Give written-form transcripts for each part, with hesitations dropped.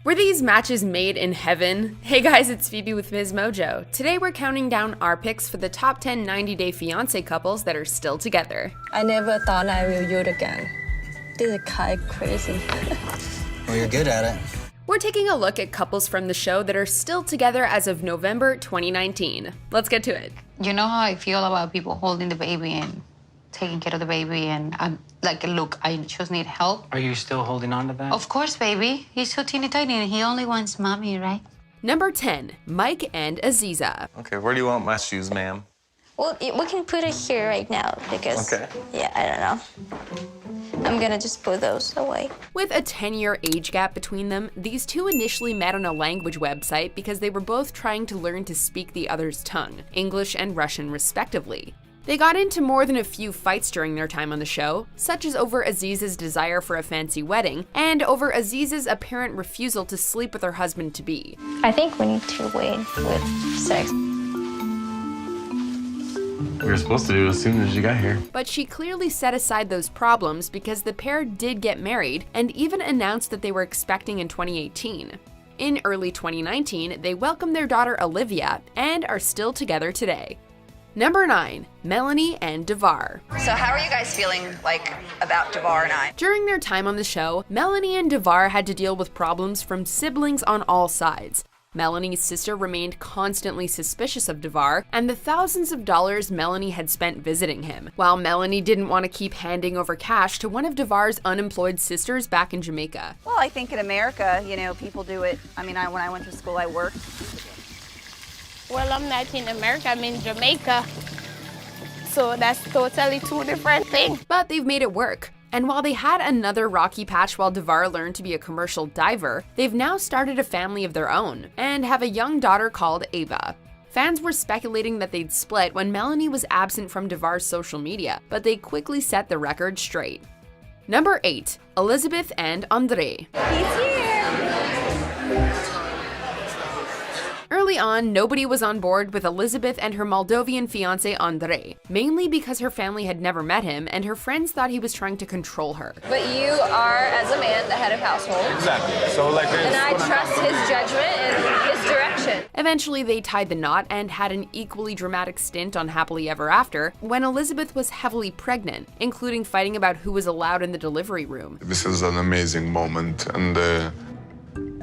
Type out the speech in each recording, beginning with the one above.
Were these matches made in heaven? Hey guys, it's Phoebe with MsMojo. Today we're counting down our picks for the top 10 90-day fiancé couples that are still together. I never thought I will use again. This is kind of crazy. Well, you're good at it. We're taking a look at couples from the show that are still together as of November 2019. Let's get to it. You know how I feel about people holding the baby and taking care of the baby, and I'm like, look, I just need help. Are you still holding on to that? Of course, baby. He's so teeny tiny and he only wants mommy, right? Number 10, Mike and Aziza. Okay, where do you want my shoes, ma'am? Well, we can put it here right now because, yeah, I don't know. I'm gonna just put those away. With a 10-year age gap between them, these two initially met on a language website because they were both trying to learn to speak the other's tongue, English and Russian respectively. They got into more than a few fights during their time on the show, such as over Aziza's desire for a fancy wedding, and over Aziza's apparent refusal to sleep with her husband-to-be. I think we need to wait with sex. We were supposed to do it as soon as you got here. But she clearly set aside those problems because the pair did get married and even announced that they were expecting in 2018. In early 2019, they welcomed their daughter Olivia and are still together today. Number 9, Melanie and Devar. So how are you guys feeling about Devar and I? During their time on the show, Melanie and Devar had to deal with problems from siblings on all sides. Melanie's sister remained constantly suspicious of Devar and the thousands of dollars Melanie had spent visiting him, while Melanie didn't want to keep handing over cash to one of Devar's unemployed sisters back in Jamaica. Well, I think in America, people do it. When I went to school, I worked. Well, I'm not in America, I'm in Jamaica. So that's totally two different things. But they've made it work. And while they had another rocky patch while Devar learned to be a commercial diver, they've now started a family of their own and have a young daughter called Ava. Fans were speculating that they'd split when Melanie was absent from Devar's social media, but they quickly set the record straight. Number 8, Elizabeth and Andre. He's here. Early on, nobody was on board with Elizabeth and her Moldovan fiancé Andre, mainly because her family had never met him and her friends thought he was trying to control her. But you are, as a man, the head of household. Exactly. So And I trust his judgment and his direction. Eventually, they tied the knot and had an equally dramatic stint on Happily Ever After when Elizabeth was heavily pregnant, including fighting about who was allowed in the delivery room. This is an amazing moment, and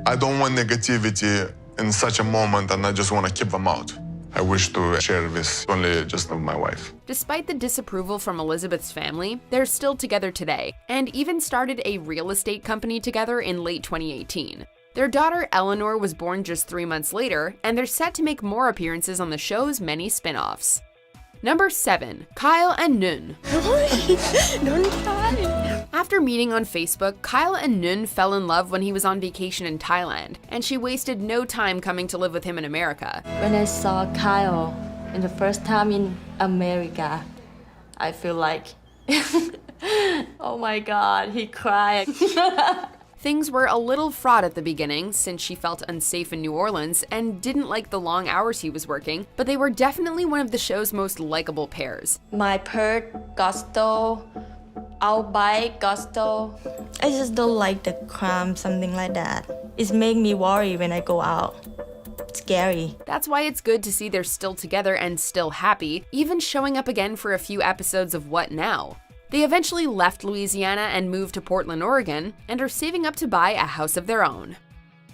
I don't want negativity in such a moment, and I just want to keep them out. I wish to share this only just with my wife. Despite the disapproval from Elizabeth's family, they're still together today, and even started a real estate company together in late 2018. Their daughter Eleanor was born just 3 months later, and they're set to make more appearances on the show's many spin-offs. Number 7, Kyle and Nun. Don't try. After meeting on Facebook, Kyle and Nun fell in love when he was on vacation in Thailand, and she wasted no time coming to live with him in America. When I saw Kyle in the first time in America, I feel like, oh my God, he cried. Things were a little fraught at the beginning since she felt unsafe in New Orleans and didn't like the long hours he was working, but they were definitely one of the show's most likable pairs. My purse got stole, our bike got stole. I just don't like the crime, something like that. It makes me worry when I go out. It's scary. That's why it's good to see they're still together and still happy, even showing up again for a few episodes of What Now? They eventually left Louisiana and moved to Portland, Oregon, and are saving up to buy a house of their own.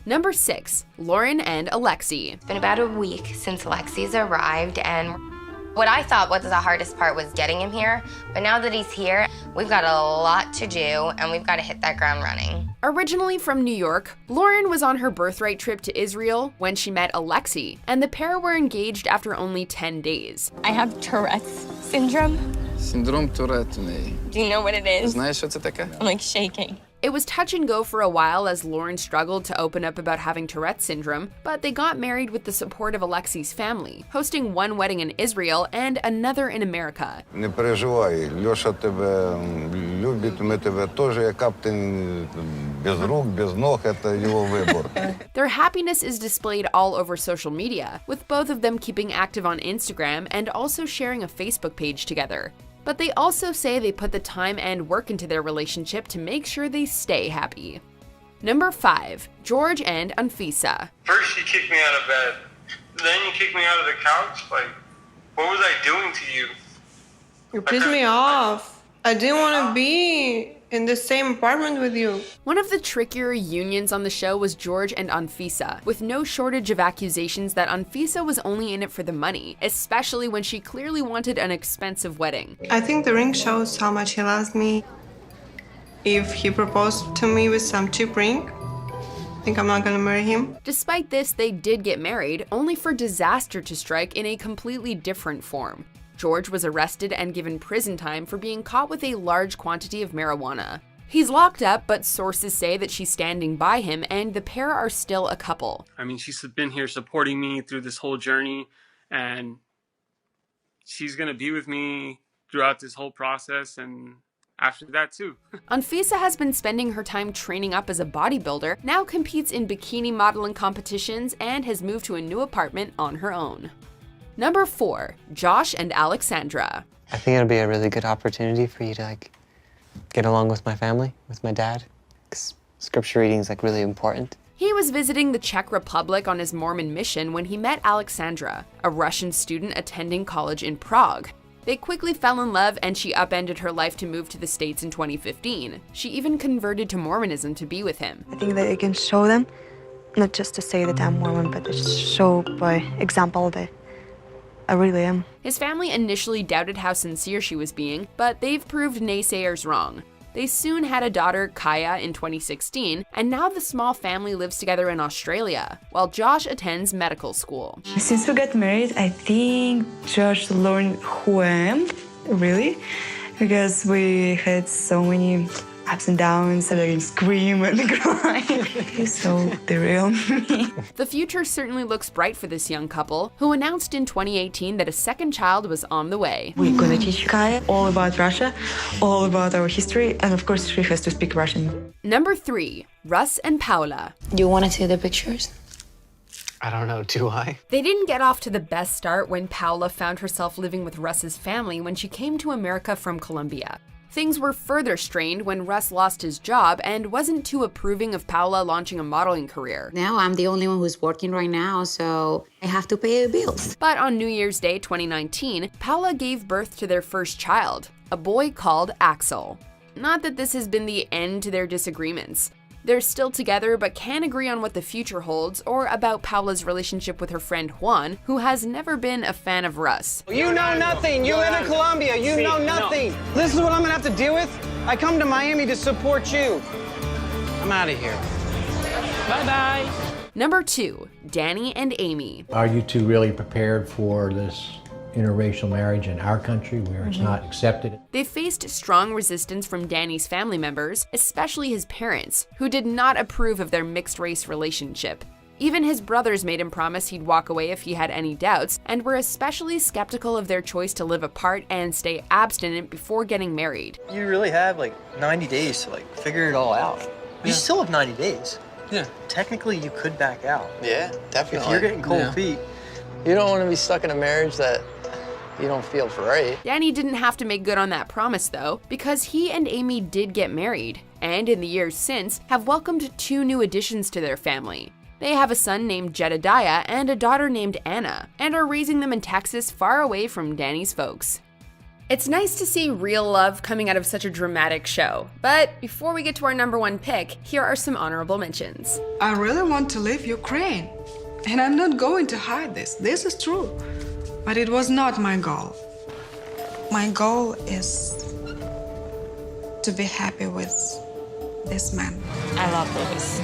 Number 6, Lauren and Alexi. It's been about a week since Alexi's arrived, and what I thought was the hardest part was getting him here, but now that he's here, we've got a lot to do, and we've got to hit that ground running. Originally from New York, Lauren was on her birthright trip to Israel when she met Alexi, and the pair were engaged after only 10 days. I have Tourette's syndrome. Синдром Туретт. Do you know what it is? Знаєш, що це таке? I'm shaking. It was touch and go for a while as Lauren struggled to open up about having Tourette's syndrome, but they got married with the support of Alexi's family, hosting one wedding in Israel and another in America. Не переживай, Льоша тебе любить, ми тебе теж, як каптен, без рук, без ног, это его выбор. Their happiness is displayed all over social media, with both of them keeping active on Instagram and also sharing a Facebook page together. But they also say they put the time and work into their relationship to make sure they stay happy. Number 5. George and Anfisa. First you kicked me out of bed, then you kicked me out of the couch. Like, what was I doing to you? You pissed me off. I didn't want to be in the same apartment with you. One of the trickier unions on the show was George and Anfisa, with no shortage of accusations that Anfisa was only in it for the money, especially when she clearly wanted an expensive wedding. I think the ring shows how much he loves me. If he proposed to me with some cheap ring, I think I'm not gonna marry him. Despite this, they did get married, only for disaster to strike in a completely different form. George was arrested and given prison time for being caught with a large quantity of marijuana. He's locked up, but sources say that she's standing by him and the pair are still a couple. I mean, she's been here supporting me through this whole journey, and she's gonna be with me throughout this whole process and after that too. Anfisa has been spending her time training up as a bodybuilder, now competes in bikini modeling competitions, and has moved to a new apartment on her own. Number 4. Josh and Alexandra. I think it'll be a really good opportunity for you to get along with my family, with my dad, because scripture reading is really important. He was visiting the Czech Republic on his Mormon mission when he met Alexandra, a Russian student attending college in Prague. They quickly fell in love and she upended her life to move to the States in 2015. She even converted to Mormonism to be with him. I think that I can show them, not just to say that I'm Mormon, but to show by example that I really am. His family initially doubted how sincere she was being, but they've proved naysayers wrong. They soon had a daughter, Kaya, in 2016, and now the small family lives together in Australia, while Josh attends medical school. Since we got married, I think Josh learned who I am, really, because we had so many ups and downs, and I can scream and cry. He's so the real me. The future certainly looks bright for this young couple, who announced in 2018 that a second child was on the way. We're gonna teach Kaya all about Russia, all about our history, and of course she has to speak Russian. Number 3. Russ and Paula. Do you want to see the pictures? I don't know, do I? They didn't get off to the best start when Paula found herself living with Russ's family when she came to America from Colombia. Things were further strained when Russ lost his job and wasn't too approving of Paula launching a modeling career. Now I'm the only one who's working right now, so I have to pay the bills. But on New Year's Day 2019, Paula gave birth to their first child, a boy called Axel. Not that this has been the end to their disagreements. They're still together but can't agree on what the future holds or about Paula's relationship with her friend Juan, who has never been a fan of Russ. You know nothing. You live in Colombia. You know nothing. This is what I'm gonna have to deal with. I come to Miami to support you. I'm out of here. Bye-bye. Number 2. Danny and Amy. Are you two really prepared for this interracial marriage in our country where it's not accepted? They faced strong resistance from Danny's family members, especially his parents, who did not approve of their mixed-race relationship. Even his brothers made him promise he'd walk away if he had any doubts, and were especially skeptical of their choice to live apart and stay abstinent before getting married. You really have 90 days to figure it all out. You still have 90 days. Yeah. Technically, you could back out. Yeah, definitely. If you're getting cold feet. You don't want to be stuck in a marriage that you don't feel right. Danny didn't have to make good on that promise though, because he and Amy did get married, and in the years since have welcomed 2 new additions to their family. They have a son named Jedediah and a daughter named Anna, and are raising them in Texas far away from Danny's folks. It's nice to see real love coming out of such a dramatic show, but before we get to our number 1 pick, here are some honorable mentions. I really want to leave Ukraine, and I'm not going to hide this. This is true. But it was not my goal. My goal is to be happy with this man. I love Louis.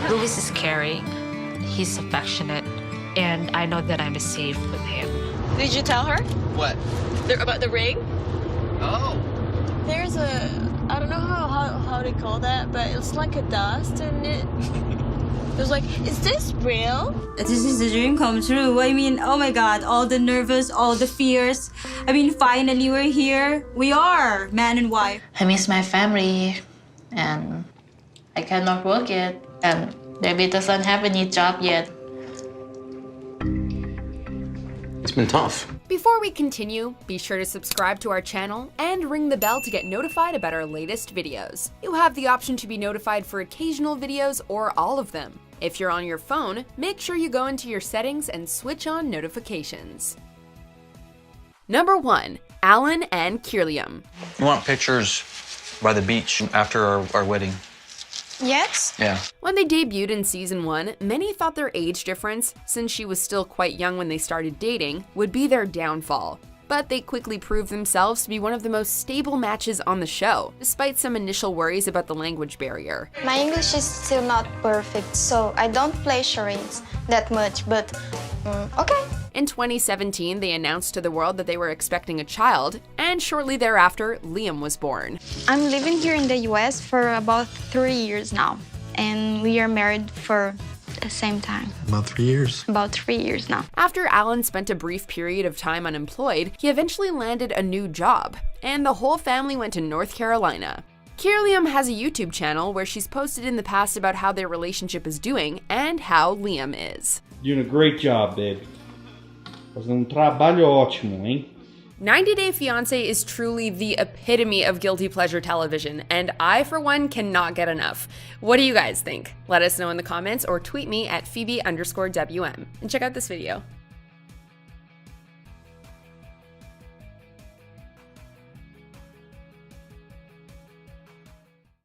Louis is caring, he's affectionate, and I know that I'm safe with him. Did you tell her? What? About the ring? Oh. There's I don't know how they call that, but it's like a dust in it. It was like, is this real? This is a dream come true. I mean, oh my God, all the nervous, all the fears. I mean, finally we're here. We are man and wife. I miss my family, and I cannot work yet, and David doesn't have any job yet. It's been tough. Before we continue, be sure to subscribe to our channel and ring the bell to get notified about our latest videos. You have the option to be notified for occasional videos or all of them. If you're on your phone, make sure you go into your settings and switch on notifications. Number 1. Alan and Kirliam. We want pictures by the beach after our wedding. Yes? Yeah. When they debuted in season 1, many thought their age difference, since she was still quite young when they started dating, would be their downfall. But they quickly proved themselves to be one of the most stable matches on the show, despite some initial worries about the language barrier. My English is still not perfect, so I don't play charades that much, but okay. In 2017, they announced to the world that they were expecting a child, and shortly thereafter, Liam was born. I'm living here in the US for about 3 years now, and we are married for the same time. About 3 years. About 3 years now. After Alan spent a brief period of time unemployed, he eventually landed a new job, and the whole family went to North Carolina. Kirliam has a YouTube channel where she's posted in the past about how their relationship is doing and how Liam is. Doing a great job, baby. Fazendo trabalho ótimo, hein? 90 Day Fiancé is truly the epitome of guilty pleasure television, and I, for one, cannot get enough. What do you guys think? Let us know in the comments or tweet me at Phoebe_WM. And check out this video.